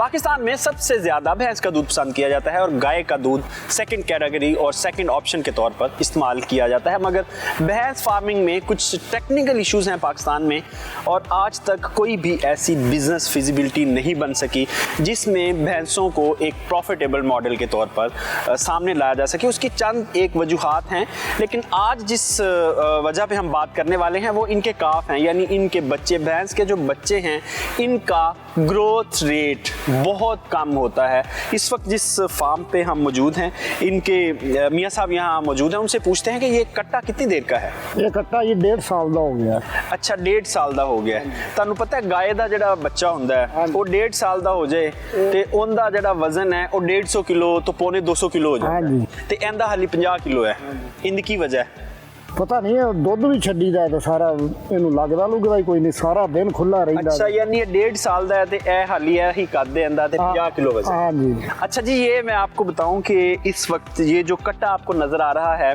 पाकिस्तान में सबसे ज़्यादा भैंस का दूध पसंद किया जाता है और गाय का दूध सेकंड कैटेगरी और सेकंड ऑप्शन के तौर पर इस्तेमाल किया जाता है। मगर भैंस फार्मिंग में कुछ टेक्निकल इश्यूज़ हैं पाकिस्तान में और आज तक कोई भी ऐसी बिजनेस फिजिबिलिटी नहीं बन सकी जिसमें भैंसों को एक प्रॉफिटेबल मॉडल के तौर पर सामने लाया जा सके। उसकी चंद एक वजूहात हैं, लेकिन आज जिस वजह पे हम बात करने वाले हैं वो इनके काफ हैं, यानी इनके बच्चे। भैंस के जो बच्चे हैं इनका ग्रोथ रेट बहुत कम होता है। इस वक्त जिस फार्म पे हम मौजूद हैं इनके मियाँ साहब यहाँ मौजूद हैं, उनसे पूछते हैं कि ये कट्टा कितनी देर का है। ये कट्टा ये 1.5 साल का हो गया। अच्छा, 1.5 साल का हो गया है। ਤੁਹਾਨੂੰ पता है गाय का ਜਿਹੜਾ ਬੱਚਾ ਹੁੰਦਾ ਹੈ ਉਹ 1.5 ਸਾਲ ਦਾ ਹੋ ਜਾਏ ਤੇ ਉਹਦਾ ਜਿਹੜਾ ਵਜ਼ਨ ਹੈ ਉਹ 150 ਕਿਲੋ ਤੋਂ ਪੌਣੇ 200 ਕਿਲੋ ਹੋ ਜਾਂਦਾ ਹੈ ਤੇ ਇਹਦਾ ਹਾਲੀ 50 ਕਿਲੋ ਹੈ। ਇਹਦੀ ਕੀ ਵਜ੍ਹਾ ਹੈ? पता नहीं, दुध भी छड़ी दा तो सारा इनू लगदा लुगदा ही कोई नहीं, सारा दिन खुला रहिंदा। अच्छा, यानी ये 1.5 साल दा है ते ए हाली है ही कद दे अंदा ते 50 किलो वजन। हां जी। अच्छा जी, ये मैं आपको बताऊं कि इस वक्त ये जो कट्टा आपको नजर आ रहा है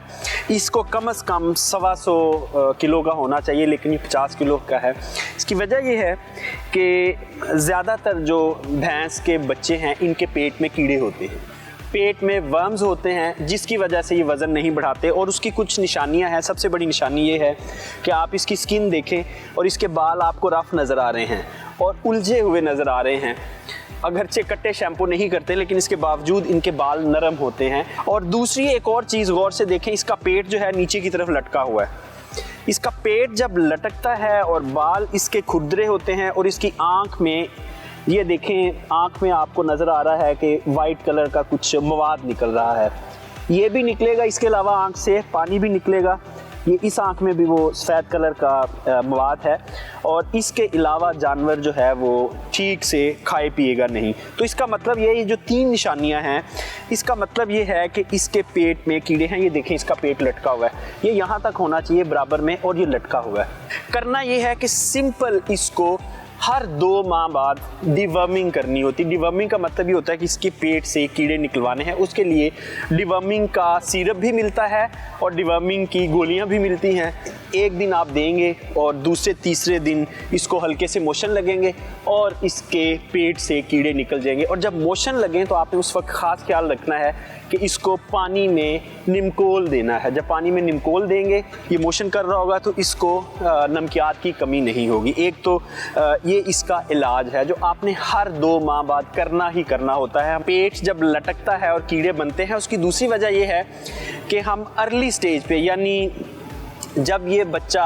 इसको कम से कम 125 किलो का होना चाहिए, लेकिन ये 50 किलो का है। इसकी वजह ये है कि ज़्यादातर जो भैंस के बच्चे हैं इनके पेट में कीड़े होते हैं, पेट में वर्म्स होते हैं, जिसकी वजह से ये वज़न नहीं बढ़ाते। और उसकी कुछ निशानियां हैं। सबसे बड़ी निशानी ये है कि आप इसकी स्किन देखें और इसके बाल आपको रफ नज़र आ रहे हैं और उलझे हुए नज़र आ रहे हैं। अगरचे कट्टे शैम्पू नहीं करते लेकिन इसके बावजूद इनके बाल नरम होते हैं। और दूसरी एक और चीज़ गौर से देखें, इसका पेट जो है नीचे की तरफ लटका हुआ है। इसका पेट जब लटकता है और बाल इसके खुरदरे होते हैं और इसकी आँख में, ये देखें आँख में आपको नज़र आ रहा है कि वाइट कलर का कुछ मवाद निकल रहा है। ये भी निकलेगा, इसके अलावा आँख से पानी भी निकलेगा। ये इस आँख में भी वो सफ़ेद कलर का मवाद है और इसके अलावा जानवर जो है वो ठीक से खाए पिएगा नहीं। तो इसका मतलब ये जो 3 निशानियां हैं, इसका मतलब ये है कि इसके पेट में कीड़े हैं। ये देखें इसका पेट लटका हुआ है, ये यहाँ तक होना चाहिए बराबर में और ये लटका हुआ है। करना ये है कि सिंपल इसको हर 2 माह बाद डिवर्मिंग करनी होती है। डिवर्मिंग का मतलब ये होता है कि इसके पेट से कीड़े निकलवाने हैं। उसके लिए डिवर्मिंग का सिरप भी मिलता है और डिवर्मिंग की गोलियां भी मिलती हैं। एक दिन आप देंगे और दूसरे तीसरे दिन इसको हल्के से मोशन लगेंगे और इसके पेट से कीड़े निकल जाएंगे। और जब मोशन लगें तो आपने उस वक्त ख़ास ख्याल रखना है कि इसको पानी में निमकोल देना है। जब पानी में निमकोल देंगे, ये मोशन कर रहा होगा तो इसको नमकियात की कमी नहीं होगी। एक तो ये इसका इलाज है जो आपने हर 2 माह बाद करना ही करना होता है। पेट जब लटकता है और कीड़े बनते हैं, उसकी दूसरी वजह ये है कि हम अर्ली स्टेज पे, यानी जब ये बच्चा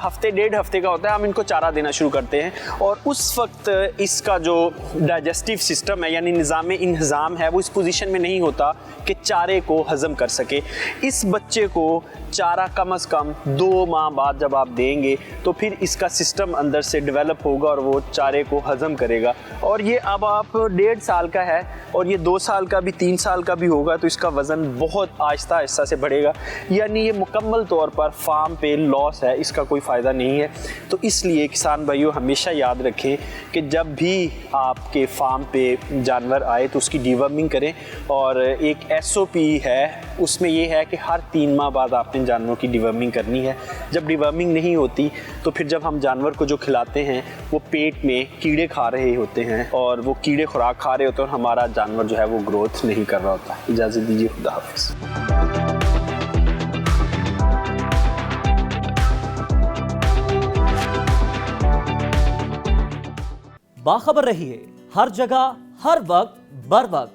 हफ्ते 1.5 हफ्ते का होता है, हम इनको चारा देना शुरू करते हैं और उस वक्त इसका जो डाइजेस्टिव सिस्टम है यानी निज़ाम इंतज़ाम है वो इस पोजीशन में नहीं होता कि चारे को हज़म कर सके। इस बच्चे को चारा कम से कम 2 माह बाद जब आप देंगे तो फिर इसका सिस्टम अंदर से डेवलप होगा और वो चारे को हज़म करेगा। और ये अब आप 1.5 साल का है और ये 2 साल का भी 3 साल का भी होगा तो इसका वज़न बहुत आहिस्ता आहिस्ता से बढ़ेगा। यानी ये मुकम्मल तौर पर फार्म पे लॉस है, इसका कोई फ़ायदा नहीं है। तो इसलिए किसान भाइयों हमेशा याद रखें कि जब भी आपके फार्म पे जानवर आए तो उसकी डिवर्मिंग करें। और एक SOP है, उसमें ये है कि हर 3 माह बाद आपने जानवरों की डिवर्मिंग करनी है। जब डिवर्मिंग नहीं होती तो फिर जब हम जानवर को जो खिलाते हैं वो पेट में कीड़े खा रहे होते हैं और वो कीड़े खुराक खा रहे होते हैं और हमारा जानवर जो है वो ग्रोथ नहीं कर रहा होता। इजाज़त दीजिए, खुदा हाफिज़। बाखबर रहिए हर जगह हर वक्त बर वक्त।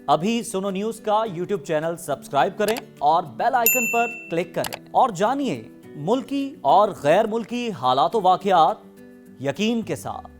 अभी सुनो न्यूज का YouTube चैनल सब्सक्राइब करें और बेल आइकन पर क्लिक करें और जानिए मुल्की और गैर मुल्की हालात व वाक़यात यकीन के साथ।